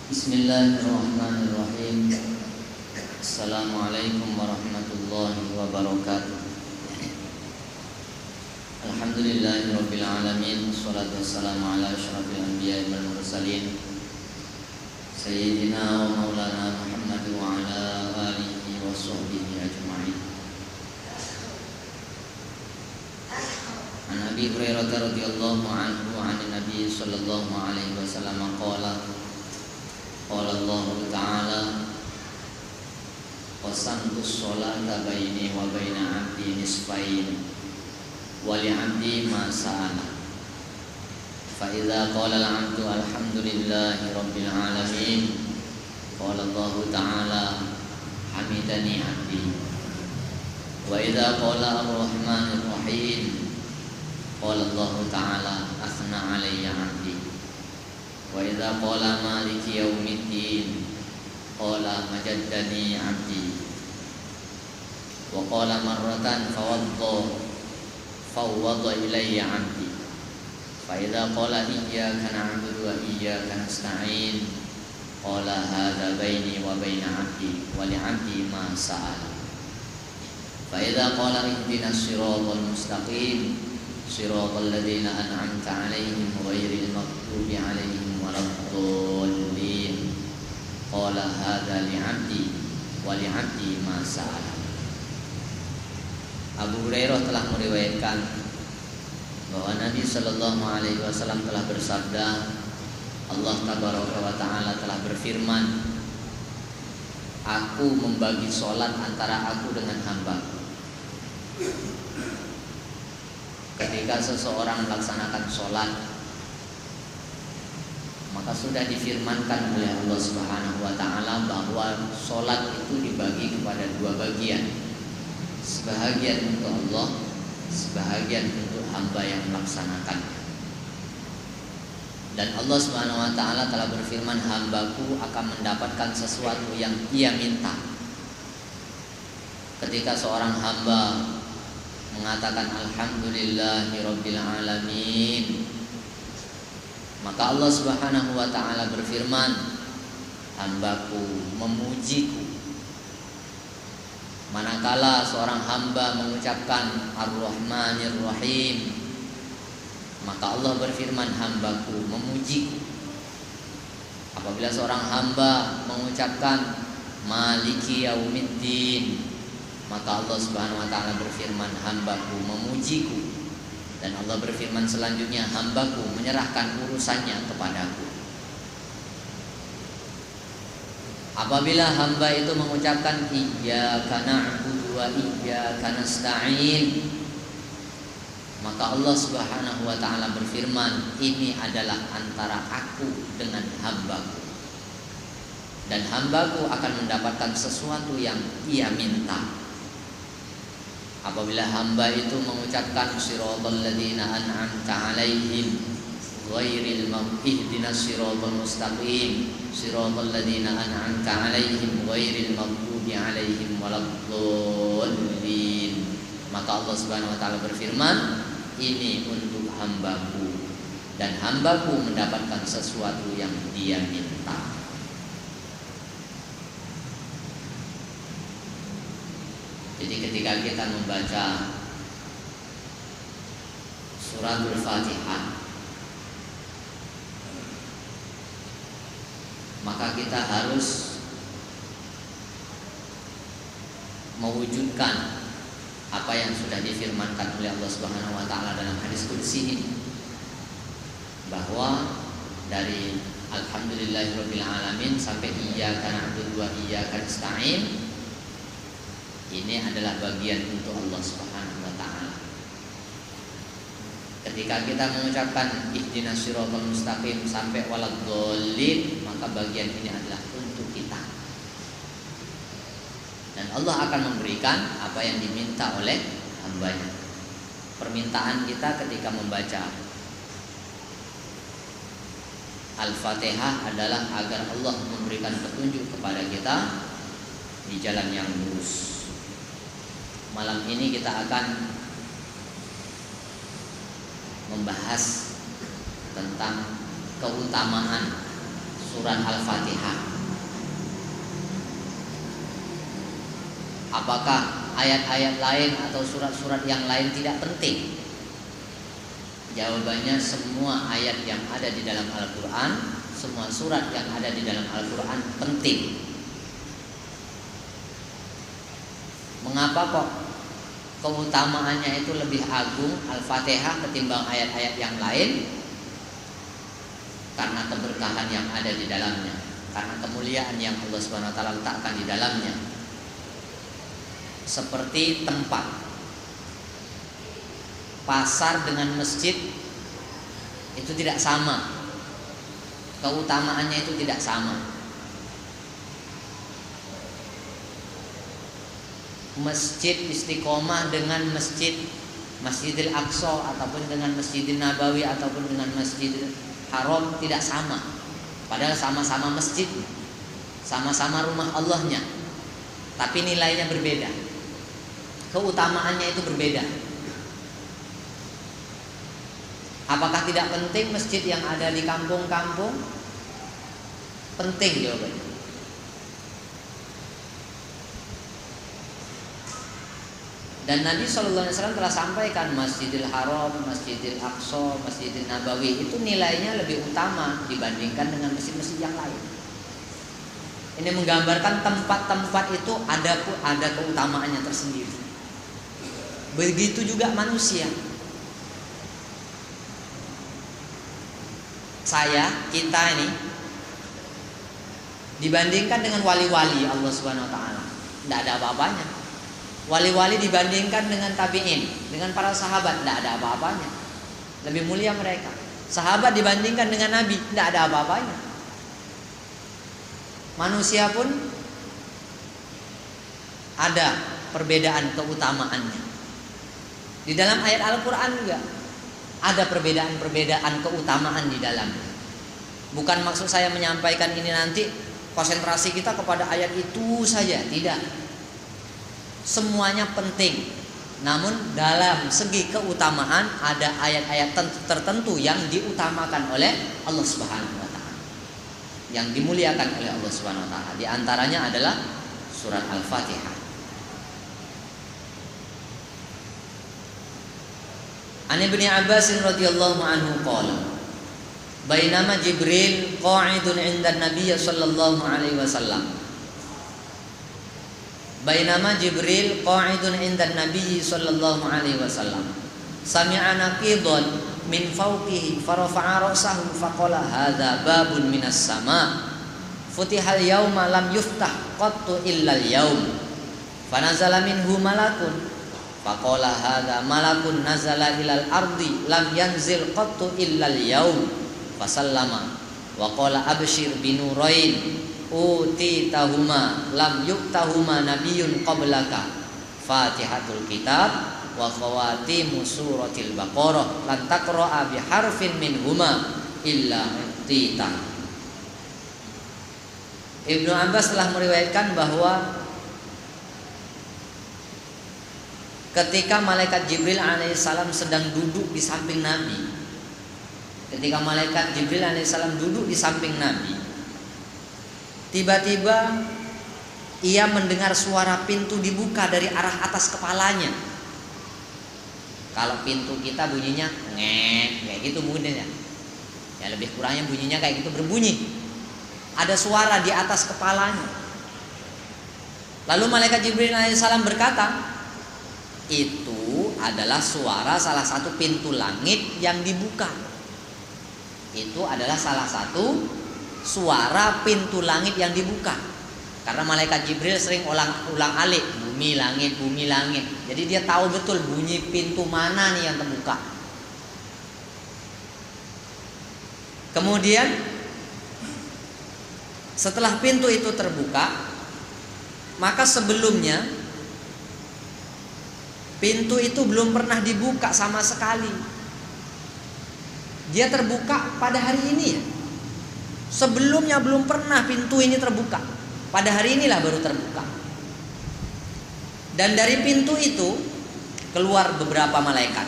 Bismillahirrahmanirrahim. Assalamualaikum warahmatullahi wabarakatuh. Alhamdulillahirabbil alamin. Wassalatu wassalamu ala asyrafil anbiya'i wal mursalin sayyidina wa maulana Muhammad wa ala alihi wa sahbihi ajma'in. An Abi Hurairah radhiyallahu anhu 'an Nabi sallallahu alaihi wasallam qala Allah Ta'ala qasamtus sholata baini wa baina 'abdi nisfain wa li 'abdi ma sa'ala fa idza qala al-'abdu alhamdulillahi rabbil alamin qala Allah Ta'ala hamidani 'abdi wa idza qala ar-rahmanir rahim qala Allah Ta'ala athna 'alayya 'abdi wa idza qala maliki yaumiddin qala majaddani 'abdi wa qala marratan fawwadha ilayya 'abdi fa idza qala iyyaka na'budu wa iyyaka nasta'in qala hadza baini wa baina 'abdi wa li 'abdi ma sa'ala fa idza qala ihdinas siratal mustaqim siratal ladzina an'amta 'alaihim ghairil maghdubi 'alaihim waladdallin qala hadza li'abdi wa li'abdi ma sa'ala. Abu Hurairah telah meriwayatkan bahwa Nabi sallallahu alaihi wasallam telah bersabda, Allah tabaraka wa taala telah berfirman, aku membagi salat antara aku dengan hamba-Ku. Ketika seseorang melaksanakan salat, maka sudah difirmankan oleh Allah Subhanahu wa taala bahwa salat itu dibagi kepada dua bagian. Sebahagian untuk Allah, sebahagian untuk hamba yang melaksanakannya. Dan Allah Subhanahu wa taala telah berfirman, hamba-Ku akan mendapatkan sesuatu yang ia minta. Ketika seorang hamba mengatakan alhamdulillahirabbil alamin, maka Allah Subhanahu wa taala berfirman, hamba-Ku memuji-Ku. Manakala seorang hamba mengucapkan Ar-Rahmanir Rahim, maka Allah berfirman, hamba-Ku memuji-Ku. Apabila seorang hamba mengucapkan Maliki Yaumiddin, maka Allah Subhanahu wa taala berfirman, hamba-Ku memuji-Ku. Dan Allah berfirman selanjutnya, hamba-Ku menyerahkan urusannya kepadaku. Apabila hamba itu mengucapkan iyyaka na'budu wa iyyaka nasta'in, maka Allah Subhanahu wa taala berfirman, ini adalah antara aku dengan hamba-Ku. Dan hamba-Ku akan mendapatkan sesuatu yang ia minta. Apabila hamba itu mengucapkan siratal ladzina an'amta 'alaihim ghairil maghdubi ihdinas siratal mustaqim siratal ladzina an'amta 'alaihim ghairil maghdubi 'alaihim waladdallin, maka Allah Subhanahu wa taala berfirman, ini untuk hamba-Ku dan hamba-Ku mendapatkan sesuatu yang dia minta. Jadi ketika kita membaca suratul Fatihah, maka kita harus mewujudkan apa yang sudah difirmankan oleh Allah Subhanahu wa taala dalam hadis qudsi ini, bahwa dari alhamdulillahirabbil alamin sampai iyyaka na'budu wa iyyaka nasta'in, ini adalah bagian untuk Allah Subhanahu wa taala. Ketika kita mengucapkan ihdinas siratal mustaqim sampai waladdallin, maka bagian ini adalah untuk kita. Dan Allah akan memberikan apa yang diminta oleh hamba-Nya. Permintaan kita ketika membaca Al-Fatihah adalah agar Allah memberikan petunjuk kepada kita di jalan yang lurus. Malam ini kita akan membahas tentang keutamaan surat Al-Fatihah. Apakah ayat-ayat lain atau surat-surat yang lain tidak penting? Jawabannya, semua ayat yang ada di dalam Al-Quran, semua surat yang ada di dalam Al-Quran penting. Mengapa kok keutamaannya itu lebih agung Al-Fatihah ketimbang ayat-ayat yang lain? Karena keberkahan yang ada di dalamnya, karena kemuliaan yang Allah Subhanahu wa taala letakkan di dalamnya. Seperti tempat pasar dengan masjid itu tidak sama, keutamaannya itu tidak sama. Masjid Istiqomah dengan Masjidil Aqsa ataupun dengan Masjidil Nabawi ataupun dengan Masjidil Haram tidak sama. Padahal sama-sama masjid, sama-sama rumah Allahnya, tapi nilainya berbeda, keutamaannya itu berbeda. Apakah tidak penting masjid yang ada di kampung-kampung? Penting jawabannya. Dan Nabi SAW telah sampaikan Masjidil Haram, Masjidil Aqsa, Masjidil Nabawi itu nilainya lebih utama dibandingkan dengan masjid-masjid yang lain. Ini menggambarkan tempat-tempat itu ada keutamaannya tersendiri. Begitu juga manusia. Kita ini dibandingkan dengan wali-wali Allah Subhanahu wa taala, tidak ada apa-apanya. Wali-wali dibandingkan dengan tabi'in, dengan para sahabat, tidak ada apa-apanya. Lebih mulia mereka. Sahabat dibandingkan dengan Nabi, tidak ada apa-apanya. Manusia pun ada perbedaan keutamaannya. Di dalam ayat Al-Quran juga ada perbedaan-perbedaan keutamaan di dalamnya. Bukan maksud saya menyampaikan ini nanti konsentrasi kita kepada ayat itu saja, tidak. Semuanya penting. Namun dalam segi keutamaan ada ayat-ayat tertentu yang diutamakan oleh Allah Subhanahu wa taala, yang dimuliakan oleh Allah Subhanahu wa taala. Di antaranya adalah surat Al-Fatihah. An Ibnu Abbas radhiyallahu anhu qala bainama Jibril qa'idun 'inda an-nabiy sallallahu alaihi wasallam. Bainama Jibril qa'idun 'inda an-nabiy sallallahu alaihi wasallam. Sami'a naqidan min fawqihi farafa'a ra'sahu faqala hadza babun minas sama'. Futihal yawma lam yuftah qattu illa al-yawm. Fanazala minhu malakun faqala hadza malakun nazala ilal ardi lam yanzil qattu illa al-yawm. Fasallama wa qala abshir binurain utitahuma lam yuktahuma nabiyyun qablaka Fatihatul kitab wa khawatimu suratil Baqarah lan taqra'a bi harfin minhuma illa utita. Ibnu Abbas telah meriwayatkan bahwa ketika malaikat Jibril alaihissalam sedang duduk di samping Nabi, ketika malaikat Jibril alaihissalam duduk di samping Nabi, tiba-tiba ia mendengar suara pintu dibuka dari arah atas kepalanya. Kalau pintu kita bunyinya ngek, kayak gitu bunyinya. Ya lebih kurangnya bunyinya kayak gitu, berbunyi. Ada suara di atas kepalanya. Lalu malaikat Jibril alaihissalam berkata, itu adalah suara salah satu pintu langit yang dibuka. Itu adalah salah satu suara pintu langit yang dibuka. Karena malaikat Jibril sering ulang-alik bumi langit. Jadi dia tahu betul bunyi pintu mana nih yang terbuka. Kemudian setelah pintu itu terbuka, maka sebelumnya pintu itu belum pernah dibuka sama sekali. Dia terbuka pada hari ini ya. Sebelumnya belum pernah pintu ini terbuka. Pada hari inilah baru terbuka. Dan dari pintu itu keluar beberapa malaikat.